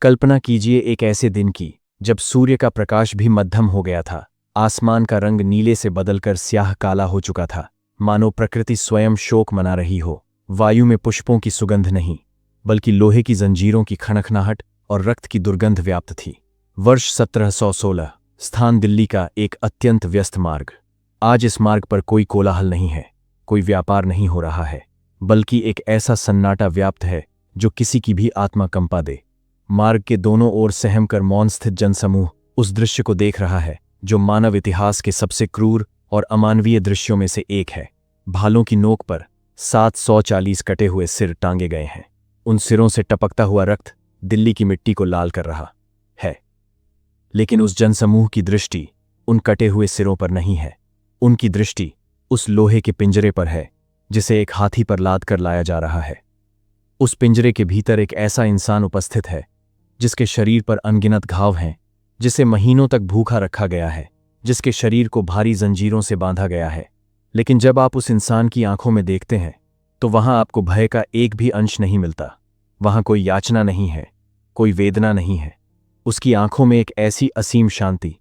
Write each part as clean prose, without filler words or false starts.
कल्पना कीजिए एक ऐसे दिन की जब सूर्य का प्रकाश भी मध्यम हो गया था। आसमान का रंग नीले से बदलकर स्याह काला हो चुका था, मानो प्रकृति स्वयं शोक मना रही हो। वायु में पुष्पों की सुगंध नहीं, बल्कि लोहे की जंजीरों की खनखनाहट और रक्त की दुर्गंध व्याप्त थी। वर्ष 1716, स्थान दिल्ली का एक अत्यंत व्यस्त मार्ग। आज इस मार्ग पर कोई कोलाहल नहीं है, कोई व्यापार नहीं हो रहा है, बल्कि एक ऐसा सन्नाटा व्याप्त है जो किसी की भी आत्मा कंपा दे। मार्ग के दोनों ओर सहम कर मौन स्थित जनसमूह उस दृश्य को देख रहा है जो मानव इतिहास के सबसे क्रूर और अमानवीय दृश्यों में से एक है। भालों की नोक पर 740 कटे हुए सिर टांगे गए हैं। उन सिरों से टपकता हुआ रक्त दिल्ली की मिट्टी को लाल कर रहा है। लेकिन उस जनसमूह की दृष्टि उन कटे हुए सिरों पर नहीं है। उनकी दृष्टि उस लोहे के पिंजरे पर है जिसे एक हाथी पर लाद कर लाया जा रहा है। उस पिंजरे के भीतर एक ऐसा इंसान उपस्थित है जिसके शरीर पर अनगिनत घाव हैं, जिसे महीनों तक भूखा रखा गया है, जिसके शरीर को भारी जंजीरों से बांधा गया है। लेकिन जब आप उस इंसान की आंखों में देखते हैं तो वहां आपको भय का एक भी अंश नहीं मिलता। वहां कोई याचना नहीं है, कोई वेदना नहीं है। उसकी आंखों में एक ऐसी असीम शांति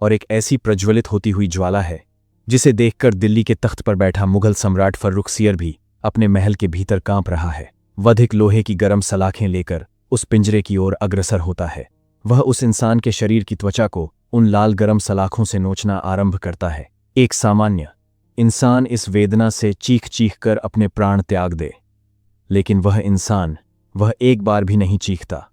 और एक ऐसी प्रज्वलित होती हुई ज्वाला है जिसे देखकर दिल्ली के तख्त पर बैठा मुगल सम्राट फर्रुखसियर भी अपने महल के भीतर कांप रहा है। वधिक लोहे की गर्म सलाखें लेकर उस पिंजरे की ओर अग्रसर होता है। वह उस इंसान के शरीर की त्वचा को उन लाल गर्म सलाखों से नोचना आरंभ करता है। एक सामान्य इंसान इस वेदना से चीख चीख कर अपने प्राण त्याग दे, लेकिन वह इंसान वह एक बार भी नहीं चीखता।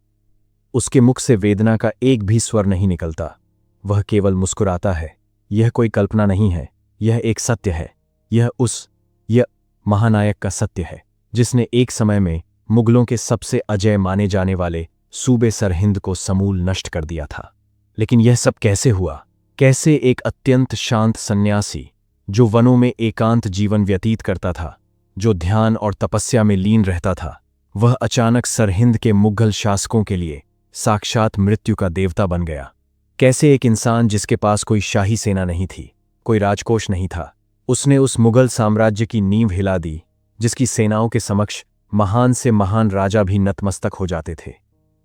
उसके मुख से वेदना का एक भी स्वर नहीं निकलता। वह केवल मुस्कुराता है। यह कोई कल्पना नहीं है, यह एक सत्य है। यह महानायक का सत्य है जिसने एक समय में मुगलों के सबसे अजेय माने जाने वाले सूबे सरहिंद को समूल नष्ट कर दिया था। लेकिन यह सब कैसे हुआ? कैसे एक अत्यंत शांत सन्यासी जो वनों में एकांत जीवन व्यतीत करता था, जो ध्यान और तपस्या में लीन रहता था, वह अचानक सरहिंद के मुगल शासकों के लिए साक्षात मृत्यु का देवता बन गया? कैसे एक इंसान जिसके पास कोई शाही सेना नहीं थी, कोई राजकोष नहीं था, उसने उस मुगल साम्राज्य की नींव हिला दी जिसकी सेनाओं के समक्ष महान से महान राजा भी नतमस्तक हो जाते थे।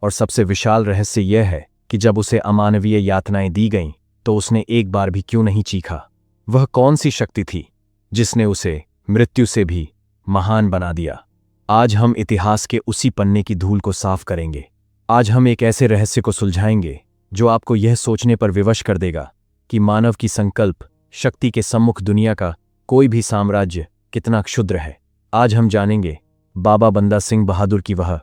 और सबसे विशाल रहस्य यह है कि जब उसे अमानवीय यातनाएं दी गईं तो उसने एक बार भी क्यों नहीं चीखा? वह कौन सी शक्ति थी जिसने उसे मृत्यु से भी महान बना दिया? आज हम इतिहास के उसी पन्ने की धूल को साफ करेंगे। आज हम एक ऐसे रहस्य को सुलझाएंगे जो आपको यह सोचने पर विवश कर देगा कि मानव की संकल्प शक्ति के सम्मुख दुनिया का कोई भी साम्राज्य कितना क्षुद्र है। आज हम जानेंगे बाबा बंदा सिंह बहादुर की वह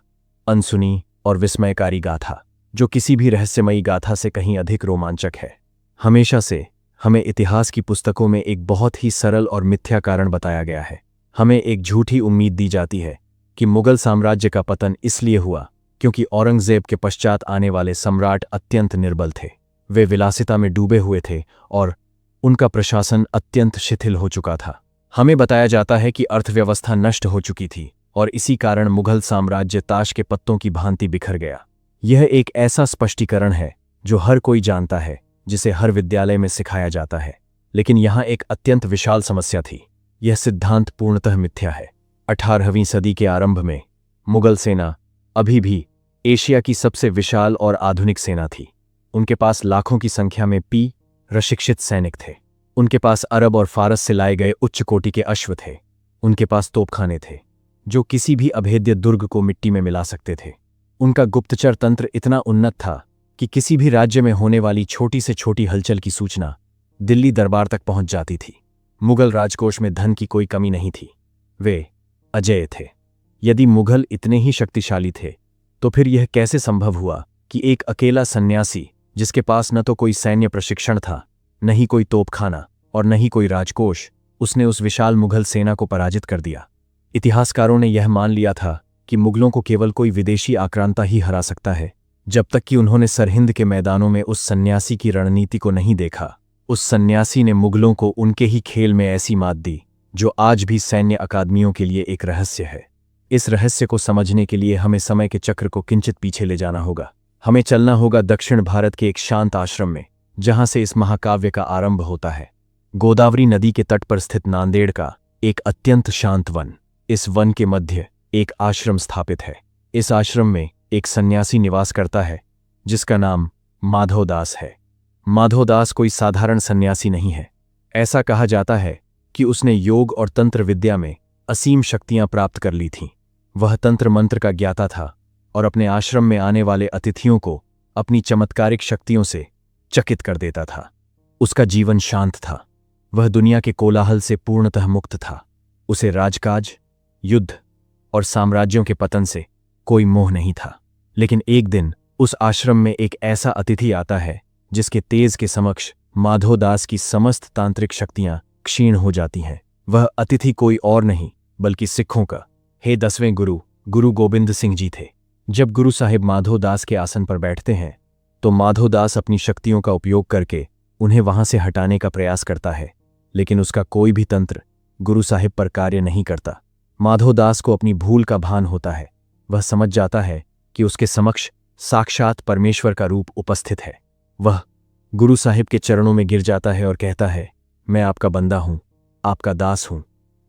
अनसुनी और विस्मयकारी गाथा जो किसी भी रहस्यमयी गाथा से कहीं अधिक रोमांचक है। हमेशा से हमें इतिहास की पुस्तकों में एक बहुत ही सरल और मिथ्या कारण बताया गया है। हमें एक झूठी उम्मीद दी जाती है कि मुगल साम्राज्य का पतन इसलिए हुआ क्योंकि औरंगजेब के पश्चात आने वाले सम्राट अत्यंत निर्बल थे। वे विलासिता में डूबे हुए थे और उनका प्रशासन अत्यंत शिथिल हो चुका था। हमें बताया जाता है कि अर्थव्यवस्था नष्ट हो चुकी थी और इसी कारण मुगल साम्राज्य ताश के पत्तों की भांति बिखर गया। यह एक ऐसा स्पष्टीकरण है जो हर कोई जानता है, जिसे हर विद्यालय में सिखाया जाता है। लेकिन यहाँ एक अत्यंत विशाल समस्या थी। यह सिद्धांत पूर्णतः मिथ्या है। 18वीं सदी के आरंभ में मुगल सेना अभी भी एशिया की सबसे विशाल और आधुनिक सेना थी। उनके पास लाखों की संख्या में प्रशिक्षित सैनिक थे। उनके पास अरब और फारस से लाए गए उच्च कोटि के अश्व थे। उनके पास तोपखाने थे जो किसी भी अभेद्य दुर्ग को मिट्टी में मिला सकते थे। उनका गुप्तचर तंत्र इतना उन्नत था कि किसी भी राज्य में होने वाली छोटी से छोटी हलचल की सूचना दिल्ली दरबार तक पहुंच जाती थी। मुगल राजकोष में धन की कोई कमी नहीं थी। वे अजेय थे। यदि मुगल इतने ही शक्तिशाली थे तो फिर यह कैसे संभव हुआ कि एक अकेला सन्यासी जिसके पास न तो कोई सैन्य प्रशिक्षण था, न ही कोई तोपखाना और न ही कोई राजकोष, उसने उस विशाल मुगल सेना को पराजित कर दिया? इतिहासकारों ने यह मान लिया था कि मुगलों को केवल कोई विदेशी आक्रांता ही हरा सकता है, जब तक कि उन्होंने सरहिंद के मैदानों में उस सन्यासी की रणनीति को नहीं देखा। उस सन्यासी ने मुगलों को उनके ही खेल में ऐसी मात दी जो आज भी सैन्य अकादमियों के लिए एक रहस्य है। इस रहस्य को समझने के लिए हमें समय के चक्र को किंचित पीछे ले जाना होगा। हमें चलना होगा दक्षिण भारत के एक शांत आश्रम में, जहां से इस महाकाव्य का आरंभ होता है। गोदावरी नदी के तट पर स्थित नांदेड़ का एक अत्यंत शांत वन। इस वन के मध्य एक आश्रम स्थापित है। इस आश्रम में एक सन्यासी निवास करता है जिसका नाम माधवदास है। माधवदास कोई साधारण सन्यासी नहीं है। ऐसा कहा जाता है कि उसने योग और तंत्र विद्या में असीम शक्तियां प्राप्त कर ली थीं। वह तंत्र मंत्र का ज्ञाता था और अपने आश्रम में आने वाले अतिथियों को अपनी चमत्कारिक शक्तियों से चकित कर देता था। उसका जीवन शांत था। वह दुनिया के कोलाहल से पूर्णतः मुक्त था। उसे राजकाज, युद्ध और साम्राज्यों के पतन से कोई मोह नहीं था। लेकिन एक दिन उस आश्रम में एक ऐसा अतिथि आता है जिसके तेज के समक्ष माधवदास की समस्त तांत्रिक शक्तियां क्षीण हो जाती हैं। वह अतिथि कोई और नहीं बल्कि सिखों का 10वें गुरु गुरु गोबिंद सिंह जी थे। जब गुरु साहिब माधवदास के आसन पर बैठते हैं तो माधवदास अपनी शक्तियों का उपयोग करके उन्हें वहां से हटाने का प्रयास करता है, लेकिन उसका कोई भी तंत्र गुरु साहिब पर कार्य नहीं करता। माधवदास को अपनी भूल का भान होता है। वह समझ जाता है कि उसके समक्ष साक्षात परमेश्वर का रूप उपस्थित है। वह गुरु साहिब के चरणों में गिर जाता है और कहता है, मैं आपका बंदा हूं, आपका दास हूं।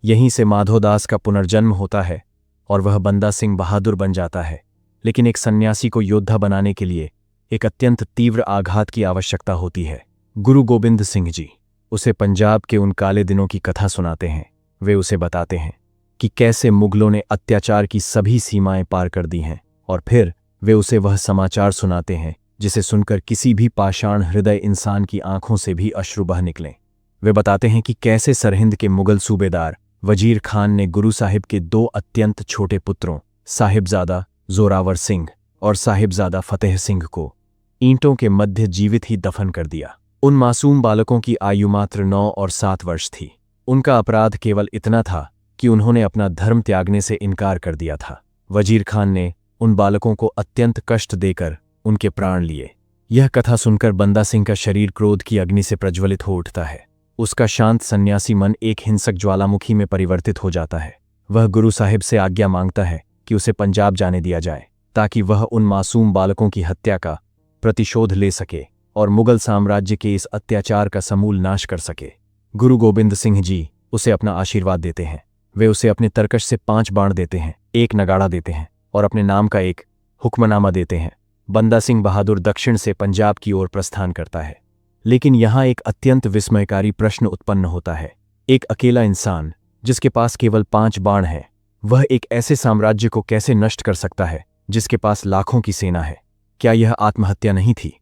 यहीं से माधवदास का पुनर्जन्म होता है और वह बंदा सिंह बहादुर बन जाता है। लेकिन एक सन्यासी को योद्धा बनाने के लिए एक अत्यंत तीव्र आघात की आवश्यकता होती है। गुरु गोबिंद सिंह जी उसे पंजाब के उन काले दिनों की कथा सुनाते हैं। वे उसे बताते हैं कि कैसे मुगलों ने अत्याचार की सभी सीमाएं पार कर दी हैं, और फिर वे उसे वह समाचार सुनाते हैं जिसे सुनकर किसी भी पाषाण हृदय इंसान की आंखों से भी अश्रु बह निकलें। वे बताते हैं कि कैसे सरहिंद के मुगल सूबेदार वजीर खान ने गुरु साहिब के 2 अत्यंत छोटे पुत्रों साहिबजादा जोरावर सिंह और साहिबजादा फतेह सिंह को ईंटों के मध्य जीवित ही दफन कर दिया। उन मासूम बालकों की आयु मात्र 9 और 7 वर्ष थी। उनका अपराध केवल इतना था कि उन्होंने अपना धर्म त्यागने से इनकार कर दिया था। वजीर खान ने उन बालकों को अत्यंत कष्ट देकर उनके प्राण लिए। यह कथा सुनकर बंदा सिंह का शरीर क्रोध की अग्नि से प्रज्वलित हो उठता है। उसका शांत सन्यासी मन एक हिंसक ज्वालामुखी में परिवर्तित हो जाता है। वह गुरु साहिब से आज्ञा मांगता है कि उसे पंजाब जाने दिया जाए ताकि वह उन मासूम बालकों की हत्या का प्रतिशोध ले सके और मुगल साम्राज्य के इस अत्याचार का समूल नाश कर सके। गुरु गोबिंद सिंह जी उसे अपना आशीर्वाद देते हैं। वे उसे अपने तरकश से 5 बाण देते हैं, एक नगाड़ा देते हैं और अपने नाम का एक हुक्मनामा देते हैं। बंदा सिंह बहादुर दक्षिण से पंजाब की ओर प्रस्थान करता है। लेकिन यहाँ एक अत्यंत विस्मयकारी प्रश्न उत्पन्न होता है। एक अकेला इंसान जिसके पास केवल 5 बाण हैं, वह एक ऐसे साम्राज्य को कैसे नष्ट कर सकता है जिसके पास लाखों की सेना है? क्या यह आत्महत्या नहीं थी?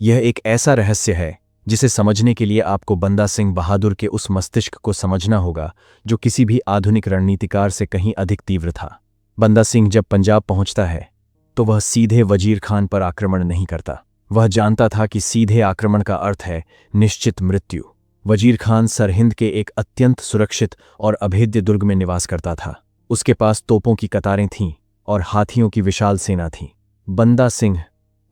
यह एक ऐसा रहस्य है जिसे समझने के लिए आपको बंदा सिंह बहादुर के उस मस्तिष्क को समझना होगा जो किसी भी आधुनिक रणनीतिकार से कहीं अधिक तीव्र था। बंदा सिंह जब पंजाब पहुंचता है तो वह सीधे वजीर खान पर आक्रमण नहीं करता। वह जानता था कि सीधे आक्रमण का अर्थ है निश्चित मृत्यु। वजीर खान सरहिंद के एक अत्यंत सुरक्षित और अभेद्य दुर्ग में निवास करता था। उसके पास तोपों की कतारें थीं और हाथियों की विशाल सेना थी। बंदा सिंह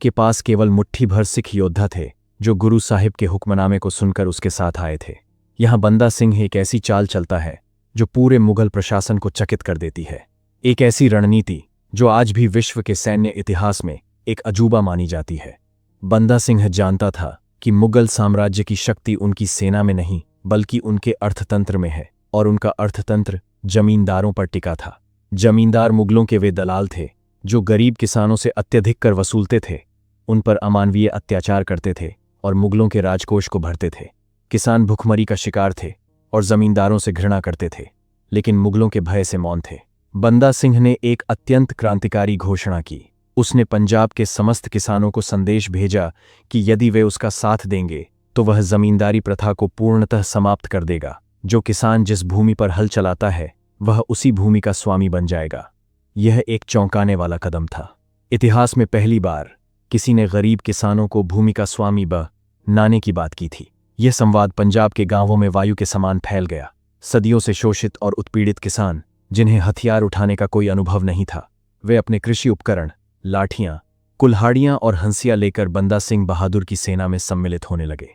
के पास केवल मुट्ठी भर सिख योद्धा थे जो गुरु साहिब के हुक्मनामे को सुनकर उसके साथ आए थे। यहाँ बंदा सिंह एक ऐसी चाल चलता है जो पूरे मुगल प्रशासन को चकित कर देती है। एक ऐसी रणनीति जो आज भी विश्व के सैन्य इतिहास में एक अजूबा मानी जाती है। बंदा सिंह जानता था कि मुगल साम्राज्य की शक्ति उनकी सेना में नहीं बल्कि उनके अर्थतंत्र में है, और उनका अर्थतंत्र जमींदारों पर टिका था। जमींदार मुगलों के वे दलाल थे जो गरीब किसानों से अत्यधिक कर वसूलते थे, उन पर अमानवीय अत्याचार करते थे और मुगलों के राजकोष को भरते थे। किसान भुखमरी का शिकार थे और जमींदारों से घृणा करते थे, लेकिन मुगलों के भय से मौन थे। बंदा सिंह ने एक अत्यंत क्रांतिकारी घोषणा की। उसने पंजाब के समस्त किसानों को संदेश भेजा कि यदि वे उसका साथ देंगे तो वह जमींदारी प्रथा को पूर्णतः समाप्त कर देगा। जो किसान जिस भूमि पर हल चलाता है वह उसी भूमि का स्वामी बन जाएगा। यह एक चौंकाने वाला कदम था। इतिहास में पहली बार किसी ने गरीब किसानों को भूमि का स्वामी बनाने की बात की थी। यह संवाद पंजाब के गांवों में वायु के समान फैल गया। सदियों से शोषित और उत्पीड़ित किसान, जिन्हें हथियार उठाने का कोई अनुभव नहीं था, वे अपने कृषि उपकरण, लाठियां, कुल्हाड़ियां और हंसिया लेकर बंदा सिंह बहादुर की सेना में सम्मिलित होने लगे।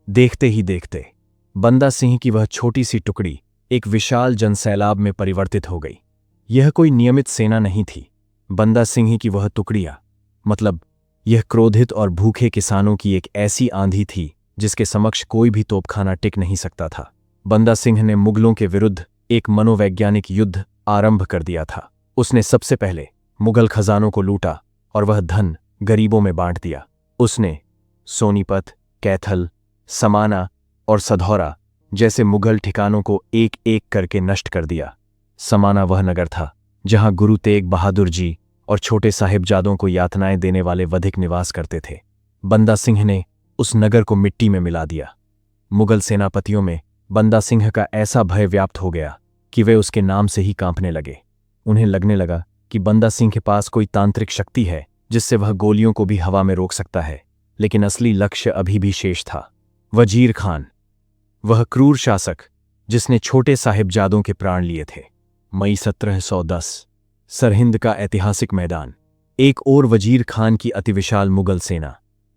देखते ही देखते बंदा सिंह की वह छोटी सी टुकड़ी एक विशाल जनसैलाब में परिवर्तित हो गई। यह कोई नियमित सेना नहीं थी। बंदा सिंह की वह टुकड़ियां, मतलब यह क्रोधित और भूखे किसानों की एक ऐसी आंधी थी जिसके समक्ष कोई भी तोपखाना टिक नहीं सकता था। बंदा सिंह ने मुगलों के विरुद्ध एक मनोवैज्ञानिक युद्ध आरंभ कर दिया था। उसने सबसे पहले मुगल खजानों को लूटा और वह धन गरीबों में बांट दिया। उसने सोनीपत, कैथल, समाना और सधौरा जैसे मुगल ठिकानों को एक एक करके नष्ट कर दिया। समाना वह नगर था जहां गुरु तेग बहादुर जी और छोटे साहिबजादों को यातनाएं देने वाले वधिक निवास करते थे। बंदा सिंह ने उस नगर को मिट्टी में मिला दिया। मुगल सेनापतियों में बंदा सिंह का ऐसा भय व्याप्त हो गया कि वे उसके नाम से ही कांपने लगे। उन्हें लगने लगा कि बंदा सिंह के पास कोई तांत्रिक शक्ति है जिससे वह गोलियों को भी हवा में रोक सकता है। लेकिन असली लक्ष्य अभी भी शेष था। वजीर खान, वह क्रूर शासक जिसने छोटे साहिबजादों के प्राण लिए थे। मई 1710, सरहिंद का ऐतिहासिक मैदान। एक ओर वजीर खान की अति विशाल मुगल सेना,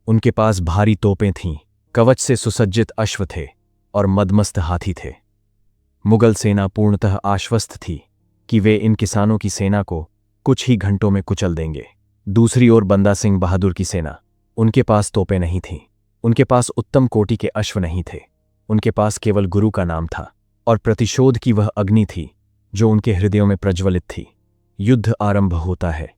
उनके पास भारी तोपें थीं, कवच से सुसज्जित अश्व थे और मदमस्त हाथी थे। मुगल सेना पूर्णतः आश्वस्त थी कि वे इन किसानों की सेना को कुछ ही घंटों में कुचल देंगे। दूसरी ओर बंदा सिंह बहादुर की सेना, उनके पास तोपें नहीं थीं, उनके पास उत्तम कोटि के अश्व नहीं थे, उनके पास केवल गुरु का नाम था और प्रतिशोध की वह अग्नि थी जो उनके हृदयों में प्रज्वलित थी। युद्ध आरंभ होता है।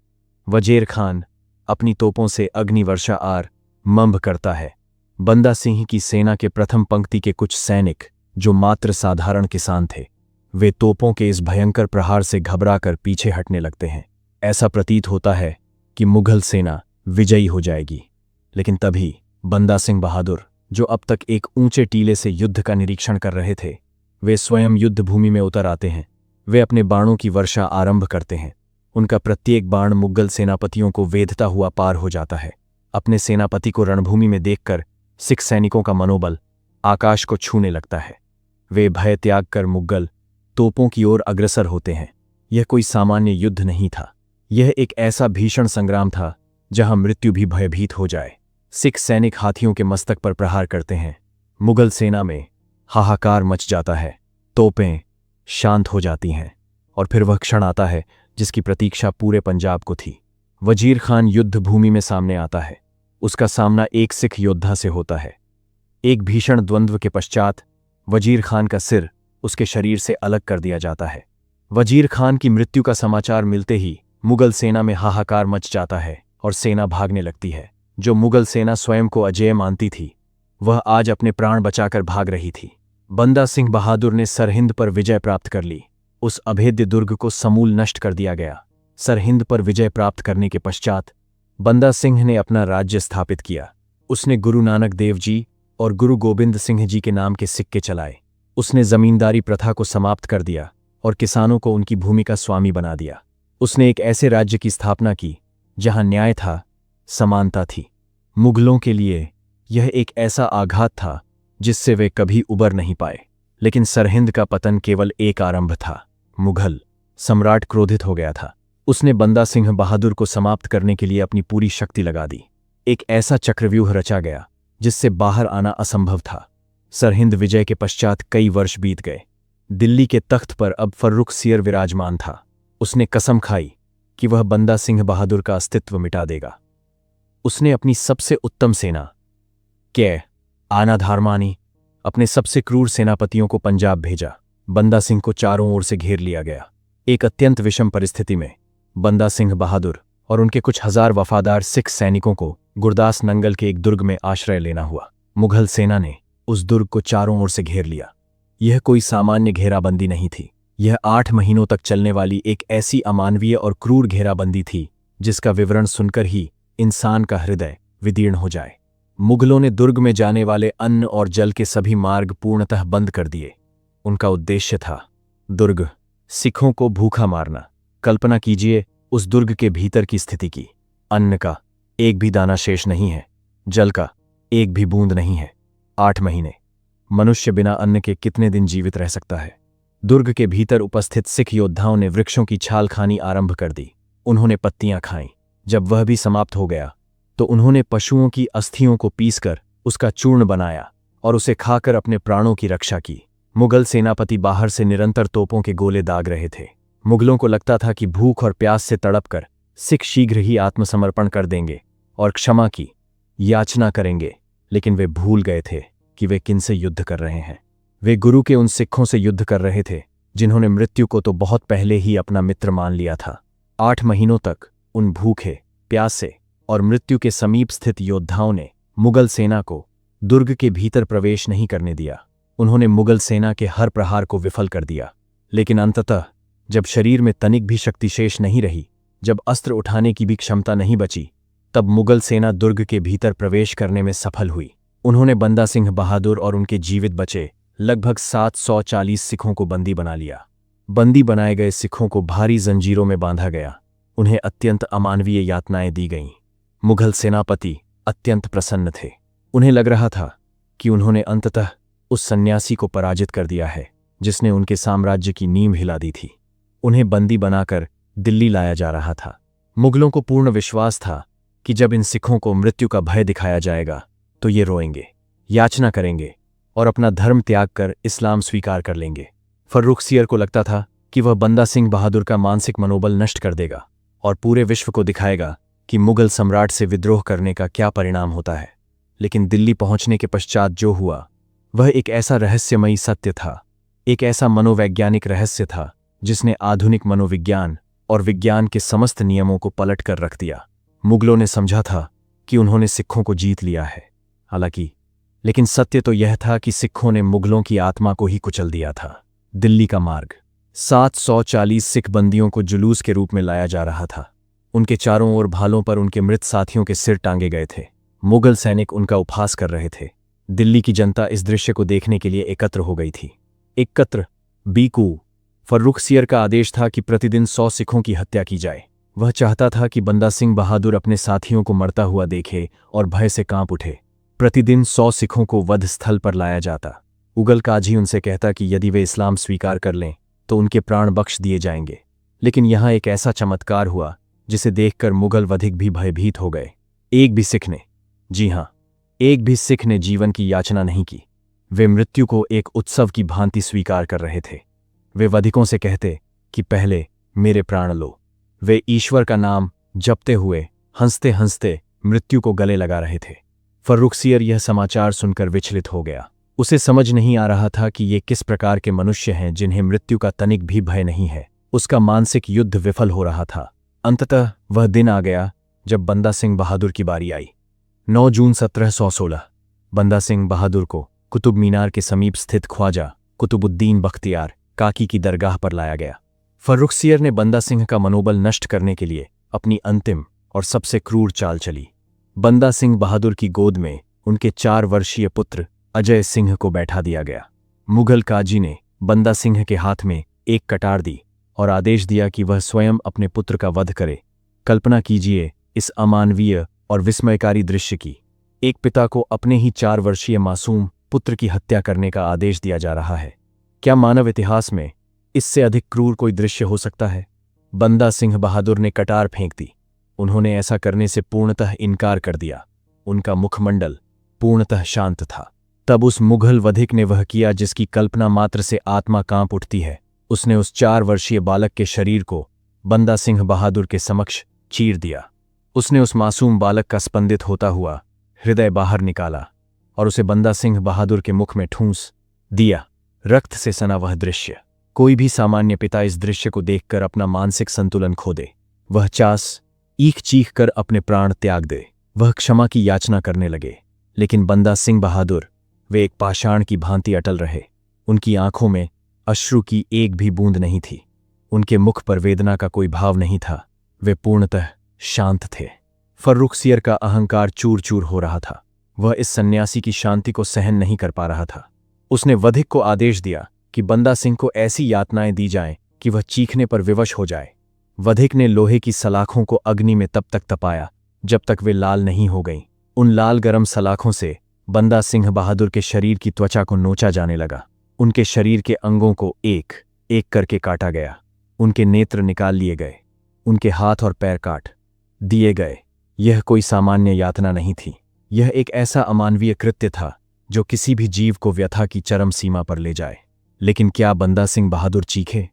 वजीर खान अपनी तोपों से अग्निवर्षा आरंभ करता है। बंदा सिंह की सेना के प्रथम पंक्ति के कुछ सैनिक, जो मात्र साधारण किसान थे, वे तोपों के इस भयंकर प्रहार से घबराकर पीछे हटने लगते हैं। ऐसा प्रतीत होता है कि मुगल सेना विजयी हो जाएगी। लेकिन तभी बंदा सिंह बहादुर, जो अब तक एक ऊंचे टीले से युद्ध का निरीक्षण कर रहे थे, वे स्वयं युद्ध भूमि में उतर आते हैं। वे अपने बाणों की वर्षा आरंभ करते हैं। उनका प्रत्येक बाण मुगल सेनापतियों को वेधता हुआ पार हो जाता है। अपने सेनापति को रणभूमि में देखकर सिख सैनिकों का मनोबल आकाश को छूने लगता है। वे भय त्याग कर मुगल तोपों की ओर अग्रसर होते हैं। यह कोई सामान्य युद्ध नहीं था, यह एक ऐसा भीषण संग्राम था जहां मृत्यु भी भयभीत हो जाए। सिख सैनिक हाथियों के मस्तक पर प्रहार करते हैं। मुगल सेना में हाहाकार मच जाता है। तोपें शांत हो जाती हैं और फिर वह क्षण आता है जिसकी प्रतीक्षा पूरे पंजाब को थी। वजीर खान युद्ध भूमि में सामने आता है। उसका सामना एक सिख योद्धा से होता है। एक भीषण द्वंद्व के पश्चात वजीर खान का सिर उसके शरीर से अलग कर दिया जाता है। वजीर खान की मृत्यु का समाचार मिलते ही मुगल सेना में हाहाकार मच जाता है और सेना भागने लगती है। जो मुगल सेना स्वयं को अजेय मानती थी, वह आज अपने प्राण बचाकर भाग रही थी। बंदा सिंह बहादुर ने सरहिंद पर विजय प्राप्त कर ली। उस अभेद्य दुर्ग को समूल नष्ट कर दिया गया। सरहिंद पर विजय प्राप्त करने के पश्चात बंदा सिंह ने अपना राज्य स्थापित किया। उसने गुरु नानक देव जी और गुरु गोबिंद सिंह जी के नाम के सिक्के चलाए। उसने जमींदारी प्रथा को समाप्त कर दिया और किसानों को उनकी भूमि का स्वामी बना दिया। उसने एक ऐसे राज्य की स्थापना की जहां न्याय था, समानता थी। मुगलों के लिए यह एक ऐसा आघात था जिससे वे कभी उबर नहीं पाए। लेकिन सरहिंद का पतन केवल एक आरंभ था। मुगल सम्राट क्रोधित हो गया था। उसने बंदा सिंह बहादुर को समाप्त करने के लिए अपनी पूरी शक्ति लगा दी। एक ऐसा चक्रव्यूह रचा गया जिससे बाहर आना असंभव था। सरहिंद विजय के पश्चात कई वर्ष बीत गए। दिल्ली के तख्त पर अब फर्रुखसियर विराजमान था। उसने कसम खाई कि वह बंदा सिंह बहादुर का अस्तित्व मिटा देगा। उसने अपनी सबसे उत्तम सेना के आना धारमानी, अपने सबसे क्रूर सेनापतियों को पंजाब भेजा। बंदा सिंह को चारों ओर से घेर लिया गया। एक अत्यंत विषम परिस्थिति में बंदा सिंह बहादुर और उनके कुछ हजार वफादार सिख सैनिकों को गुरदास नंगल के एक दुर्ग में आश्रय लेना हुआ। मुगल सेना ने उस दुर्ग को चारों ओर से घेर लिया। यह कोई सामान्य घेराबंदी नहीं थी। यह 8 महीनों तक चलने वाली एक ऐसी अमानवीय और क्रूर घेराबंदी थी जिसका विवरण सुनकर ही इंसान का हृदय विदीर्ण हो जाए। मुगलों ने दुर्ग में जाने वाले अन्न और जल के सभी मार्ग पूर्णतः बंद कर दिए। उनका उद्देश्य था दुर्ग सिखों को भूखा मारना। कल्पना कीजिए उस दुर्ग के भीतर की स्थिति की। अन्न का एक भी दाना शेष नहीं है, जल का एक भी बूंद नहीं है। 8 महीने मनुष्य बिना अन्न के कितने दिन जीवित रह सकता है। दुर्ग के भीतर उपस्थित सिख योद्धाओं ने वृक्षों की छाल खानी आरंभ कर दी। उन्होंने पत्तियां खाईं। जब वह भी समाप्त हो गया तो उन्होंने पशुओं की अस्थियों को पीसकर उसका चूर्ण बनाया और उसे खाकर अपने प्राणों की रक्षा की। मुगल सेनापति बाहर से निरंतर तोपों के गोले दाग रहे थे। मुगलों को लगता था कि भूख और प्यास से तड़पकर सिख शीघ्र ही आत्मसमर्पण कर देंगे और क्षमा की याचना करेंगे। लेकिन वे भूल गए थे कि वे किनसे युद्ध कर रहे हैं। वे गुरु के उन सिखों से युद्ध कर रहे थे जिन्होंने मृत्यु को तो बहुत पहले ही अपना मित्र मान लिया था। 8 महीनों तक उन भूखे प्यासे और मृत्यु के समीप स्थित योद्धाओं ने मुगल सेना को दुर्ग के भीतर प्रवेश नहीं करने दिया। उन्होंने मुगल सेना के हर प्रहार को विफल कर दिया, लेकिन अंततः जब शरीर में तनिक भी शक्ति शेष नहीं रही, जब अस्त्र उठाने की भी क्षमता नहीं बची, तब मुगल सेना दुर्ग के भीतर प्रवेश करने में सफल हुई। उन्होंने बंदा सिंह बहादुर और उनके जीवित बचे लगभग 740 सिखों को बंदी बना लिया। बंदी बनाए गए सिखों को भारी जंजीरों में बांधा गया। उन्हें अत्यंत अमानवीय यातनाएं दी गईं। मुगल सेनापति अत्यंत प्रसन्न थे। उन्हें लग रहा था कि उन्होंने अंततः उस सन्यासी को पराजित कर दिया है जिसने उनके साम्राज्य की नींव हिला दी थी। उन्हें बंदी बनाकर दिल्ली लाया जा रहा था। मुगलों को पूर्ण विश्वास था कि जब इन सिखों को मृत्यु का भय दिखाया जाएगा तो ये रोएंगे, याचना करेंगे और अपना धर्म त्याग कर इस्लाम स्वीकार कर लेंगे। फर्रुखसियर को लगता था कि वह बंदा सिंह बहादुर का मानसिक मनोबल नष्ट कर देगा और पूरे विश्व को दिखाएगा कि मुगल सम्राट से विद्रोह करने का क्या परिणाम होता है। लेकिन दिल्ली पहुंचने के पश्चात जो हुआ वह एक ऐसा रहस्यमयी सत्य था, एक ऐसा मनोवैज्ञानिक रहस्य था जिसने आधुनिक मनोविज्ञान और विज्ञान के समस्त नियमों को पलट कर रख दिया। मुगलों ने समझा था कि उन्होंने सिखों को जीत लिया है, हालांकि लेकिन सत्य तो यह था कि सिखों ने मुगलों की आत्मा को ही कुचल दिया था। दिल्ली का मार्ग 740 सिख बंदियों को जुलूस के रूप में लाया जा रहा था। उनके चारों ओर भालों पर उनके मृत साथियों के सिर टांगे गए थे। मुगल सैनिक उनका उपहास कर रहे थे। दिल्ली की जनता इस दृश्य को देखने के लिए एकत्र हो गई थी। एकत्र बीकू फर्रुखसियर का आदेश था कि प्रतिदिन 100 सिखों की हत्या की जाए। वह चाहता था कि बंदा सिंह बहादुर अपने साथियों को मरता हुआ देखे और भय से कांप उठे। प्रतिदिन 100 सिखों को वध स्थल पर लाया जाता। उगल काजी उनसे कहता कि यदि वे इस्लाम स्वीकार कर लें तो उनके प्राण बख्श दिए जाएंगे। लेकिन यहाँ एक ऐसा चमत्कार हुआ जिसे देखकर मुगल वधिक भी भयभीत हो गए। एक भी सिख ने, जी हां, एक भी सिख ने जीवन की याचना नहीं की। वे मृत्यु को एक उत्सव की भांति स्वीकार कर रहे थे। वे वधिकों से कहते कि पहले मेरे प्राण लो। वे ईश्वर का नाम जपते हुए हंसते हंसते मृत्यु को गले लगा रहे थे। फर्रुखसियर यह समाचार सुनकर विचलित हो गया। उसे समझ नहीं आ रहा था कि ये किस प्रकार के मनुष्य हैं जिन्हें मृत्यु का तनिक भी भय नहीं है। उसका मानसिक युद्ध विफल हो रहा था। अंततः वह दिन आ गया जब बंदा सिंह बहादुर की बारी आई। 9 जून 1716 बंदा सिंह बहादुर को कुतुब मीनार के समीप स्थित ख्वाजा कुतुबुद्दीन बख्तियार काकी की दरगाह पर लाया गया। फर्रुखसियर ने बंदा सिंह का मनोबल नष्ट करने के लिए अपनी अंतिम और सबसे क्रूर चाल चली। बंदा सिंह बहादुर की गोद में उनके 4 वर्षीय पुत्र अजय सिंह को बैठा दिया गया। मुगल काजी ने बंदा सिंह के हाथ में एक कटार दी और आदेश दिया कि वह स्वयं अपने पुत्र का वध करे। कल्पना कीजिए इस अमानवीय और विस्मयकारी दृश्य की। एक पिता को अपने ही 4 वर्षीय मासूम पुत्र की हत्या करने का आदेश दिया जा रहा है। क्या मानव इतिहास में इससे अधिक क्रूर कोई दृश्य हो सकता है? बंदा सिंह बहादुर ने कटार फेंक दी। उन्होंने ऐसा करने से पूर्णतः इनकार कर दिया। उनका मुखमंडल पूर्णतः शांत था। तब उस मुगल वधिक ने वह किया जिसकी कल्पना मात्र से आत्मा कांप उठती है। उसने उस 4 वर्षीय बालक के शरीर को बंदा सिंह बहादुर के समक्ष चीर दिया। उसने उस मासूम बालक का स्पंदित होता हुआ हृदय बाहर निकाला और उसे बंदा सिंह बहादुर के मुख में ठूंस दिया। रक्त से सना वह दृश्य, कोई भी सामान्य पिता इस दृश्य को देखकर अपना मानसिक संतुलन खो दे। वह ईख चीख कर अपने प्राण त्याग दे। वह क्षमा की याचना करने लगे। लेकिन बंदा सिंह बहादुर वे एक पाषाण की भांति अटल रहे। उनकी आंखों में अश्रु की एक भी बूंद नहीं थी। उनके मुख पर वेदना का कोई भाव नहीं था। वे पूर्णतः शांत थे। फर्रुखसियर का अहंकार चूर चूर हो रहा था। वह इस सन्यासी की शांति को सहन नहीं कर पा रहा था। उसने वधिक को आदेश दिया कि बंदा सिंह को ऐसी यातनाएं दी जाएं कि वह चीखने पर विवश हो जाए। वधिक ने लोहे की सलाखों को अग्नि में तब तक तपाया जब तक वे लाल नहीं हो गईं। उन लाल गरम सलाखों से बंदा सिंह बहादुर के शरीर की त्वचा को नोचा जाने लगा। उनके शरीर के अंगों को एक एक करके काटा गया। उनके नेत्र निकाल लिए गए। उनके हाथ और पैर काट दिए गए। यह कोई सामान्य यातना नहीं थी। यह एक ऐसा अमानवीय कृत्य था जो किसी भी जीव को व्यथा की चरम सीमा पर ले जाए। लेकिन क्या बंदा सिंह बहादुर चीखे?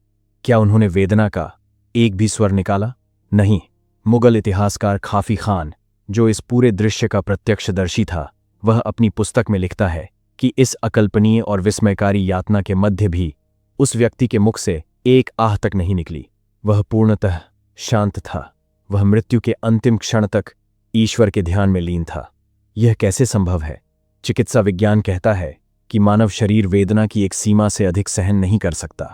क्या उन्होंने वेदना का एक भी स्वर निकाला? नहीं। मुगल इतिहासकार खाफी खान, जो इस पूरे दृश्य का प्रत्यक्षदर्शी था, वह अपनी पुस्तक में लिखता है कि इस अकल्पनीय और विस्मयकारी यातना के मध्य भी उस व्यक्ति के मुख से एक आह तक नहीं निकली। वह पूर्णतः शांत था। वह मृत्यु के अंतिम क्षण तक ईश्वर के ध्यान में लीन था। यह कैसे संभव है? चिकित्सा विज्ञान कहता है कि मानव शरीर वेदना की एक सीमा से अधिक सहन नहीं कर सकता।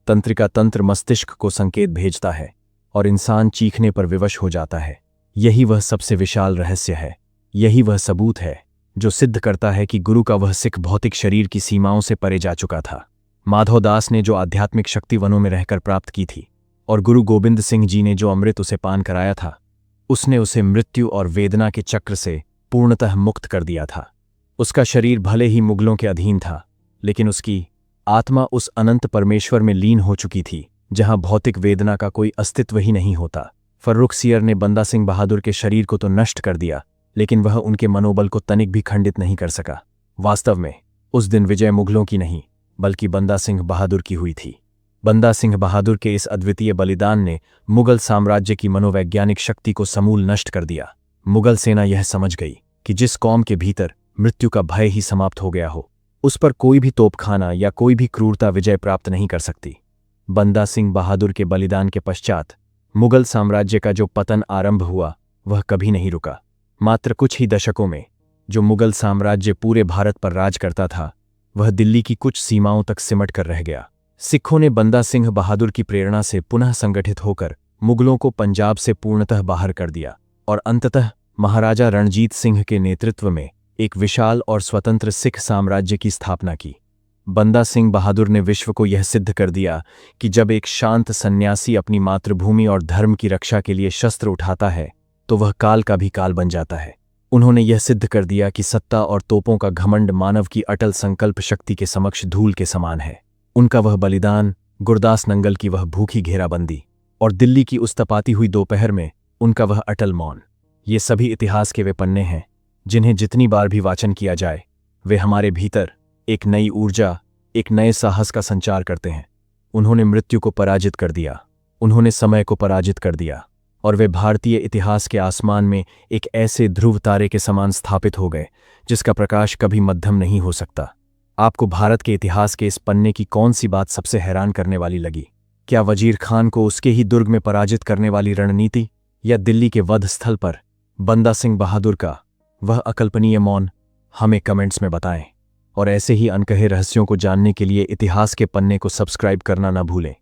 तंत्रिका तंत्र मस्तिष्क को संकेत भेजता है और इंसान चीखने पर विवश हो जाता है। यही वह सबसे विशाल रहस्य है। यही वह सबूत है जो सिद्ध करता है कि गुरु का वह सिख भौतिक शरीर की सीमाओं से परे जा चुका था। माधवदास ने जो आध्यात्मिक शक्ति वनों में रहकर प्राप्त की थी और गुरु गोविंद सिंह जी ने जो अमृत उसे पान कराया था, उसने उसे मृत्यु और वेदना के चक्र से पूर्णतः मुक्त कर दिया था। उसका शरीर भले ही मुगलों के अधीन था, लेकिन उसकी आत्मा उस अनंत परमेश्वर में लीन हो चुकी थी जहां भौतिक वेदना का कोई अस्तित्व ही नहीं होता। फर्रुख सियर ने बंदा सिंह बहादुर के शरीर को तो नष्ट कर दिया, लेकिन वह उनके मनोबल को तनिक भी खंडित नहीं कर सका। वास्तव में उस दिन विजय मुगलों की नहीं, बल्कि बंदा सिंह बहादुर की हुई थी। बंदा सिंह बहादुर के इस अद्वितीय बलिदान ने मुगल साम्राज्य की मनोवैज्ञानिक शक्ति को समूल नष्ट कर दिया। मुगल सेना यह समझ गई कि जिस कौम के भीतर मृत्यु का भय ही समाप्त हो गया हो, उस पर कोई भी तोपखाना या कोई भी क्रूरता विजय प्राप्त नहीं कर सकती। बंदा सिंह बहादुर के बलिदान के पश्चात मुगल साम्राज्य का जो पतन आरंभ हुआ, वह कभी नहीं रुका। मात्र कुछ ही दशकों में जो मुगल साम्राज्य पूरे भारत पर राज करता था, वह दिल्ली की कुछ सीमाओं तक सिमट कर रह गया। सिखों ने बंदा सिंह बहादुर की प्रेरणा से पुनः संगठित होकर मुगलों को पंजाब से पूर्णतः बाहर कर दिया और अंततः महाराजा रणजीत सिंह के नेतृत्व में एक विशाल और स्वतंत्र सिख साम्राज्य की स्थापना की। बंदा सिंह बहादुर ने विश्व को यह सिद्ध कर दिया कि जब एक शांत सन्यासी अपनी मातृभूमि और धर्म की रक्षा के लिए शस्त्र उठाता है, तो वह काल का भी काल बन जाता है। उन्होंने यह सिद्ध कर दिया कि सत्ता और तोपों का घमंड मानव की अटल संकल्प शक्ति के समक्ष धूल के समान है। उनका वह बलिदान, गुरदास नंगल की वह भूखी घेराबंदी और दिल्ली की उस तपाती हुई दोपहर में उनका वह अटल मौन, ये सभी इतिहास के वे पन्ने हैं जिन्हें जितनी बार भी वाचन किया जाए, वे हमारे भीतर एक नई ऊर्जा, एक नए साहस का संचार करते हैं। उन्होंने मृत्यु को पराजित कर दिया, उन्होंने समय को पराजित कर दिया और वे भारतीय इतिहास के आसमान में एक ऐसे ध्रुव तारे के समान स्थापित हो गए जिसका प्रकाश कभी मध्यम नहीं हो सकता। आपको भारत के इतिहास के इस पन्ने की कौन सी बात सबसे हैरान करने वाली लगी? क्या वजीर खान को उसके ही दुर्ग में पराजित करने वाली रणनीति, या दिल्ली के वध स्थल पर बंदा सिंह बहादुर का वह अकल्पनीय मौन? हमें कमेंट्स में बताएं और ऐसे ही अनकहे रहस्यों को जानने के लिए इतिहास के पन्ने को सब्सक्राइब करना न भूलें।